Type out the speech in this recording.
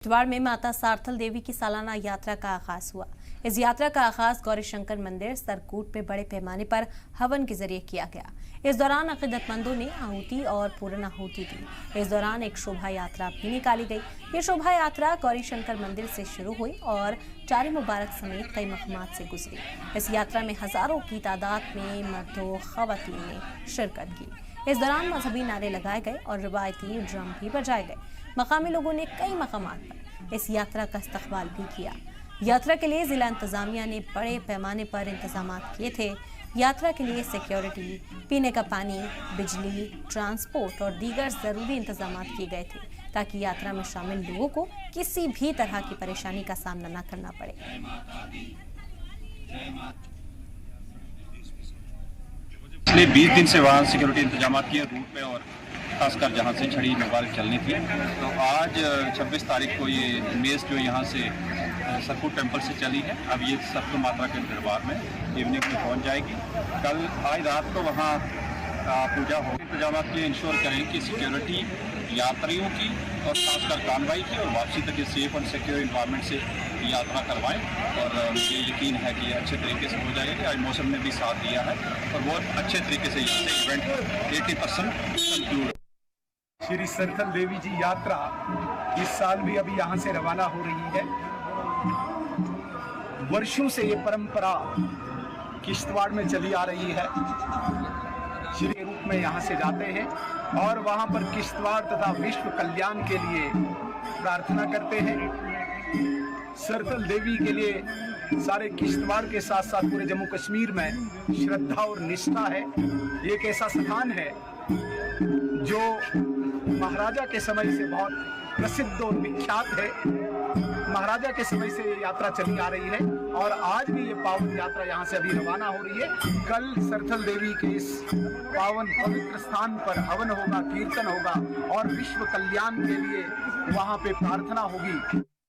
हरिद्वार में माता सारथल देवी की सालाना यात्रा का आगाज हुआ। इस यात्रा का आगाज गौरी शंकर मंदिर सरकूट पे बड़े पैमाने पर हवन के जरिए किया गया। इस दौरान अकीदतमंदों ने आहुति और पूर्ण आहुति दी। इस दौरान एक शोभा यात्रा भी निकाली गई। ये शोभा यात्रा गौरी शंकर मंदिर से शुरू हुई और चारी मुबारक समेत कई मकामात से गुजरी। इस यात्रा में हजारों की तादाद में मर्दों खवातीन ने शिरकत की। इस दौरान मजहबी नारे लगाए गए और रिवायती ड्रम भी बजाए गए। मकामी लोगों ने कई मकामात पर इस यात्रा का इस्तकबाल भी किया। यात्रा के लिए जिला इंतजामिया ने बड़े पैमाने पर इंतजामात किए थे। यात्रा के लिए सिक्योरिटी, पीने का पानी, बिजली, ट्रांसपोर्ट और दीगर जरूरी इंतजामात किए गए थे ताकि यात्रा में शामिल लोगों को किसी भी तरह की परेशानी का सामना न करना पड़े। पिछले 20 दिन से वहाँ सिक्योरिटी इंतजाम किए रूट पे और खासकर जहाँ से छड़ी मुबारक चलनी थी। तो आज 26 तारीख को ये मेज़ जो यहाँ से सरकूट टेंपल से चली है, अब ये सप्त मात्रा के दरबार में इवनिंग में पहुँच जाएगी। आज रात को वहाँ पूजा हो। इंतजाम के इंश्योर करें कि सिक्योरिटी यात्रियों की और खासकर कानवाई की और वापसी तक सेफ और सिक्योर इन्वायरमेंट से यात्रा करवाएं। और मुझे यकीन है कि अच्छे तरीके से हो जाएगी। आज मौसम ने भी साथ दिया है और बहुत अच्छे तरीके से इवेंट 80% कंक्लूड। श्री सरथल देवी जी यात्रा इस साल भी अभी यहाँ से रवाना हो रही है। वर्षों से ये परंपरा किश्तवाड़ में चली आ रही है। श्री रूप में यहाँ से जाते हैं और वहाँ पर किश्तवाड़ तथा विश्व कल्याण के लिए प्रार्थना करते हैं। सरथल देवी के लिए सारे किश्तवाड़ के साथ साथ पूरे जम्मू कश्मीर में श्रद्धा और निष्ठा है। ये एक ऐसा स्थान है जो महाराजा के समय से बहुत प्रसिद्ध और विख्यात है। महाराजा के समय से ये यात्रा चली आ रही है और आज भी ये पावन यात्रा यहाँ से अभी रवाना हो रही है। कल सरथल देवी के इस पावन पवित्र स्थान पर हवन होगा, कीर्तन होगा और विश्व कल्याण के लिए वहाँ पे प्रार्थना होगी।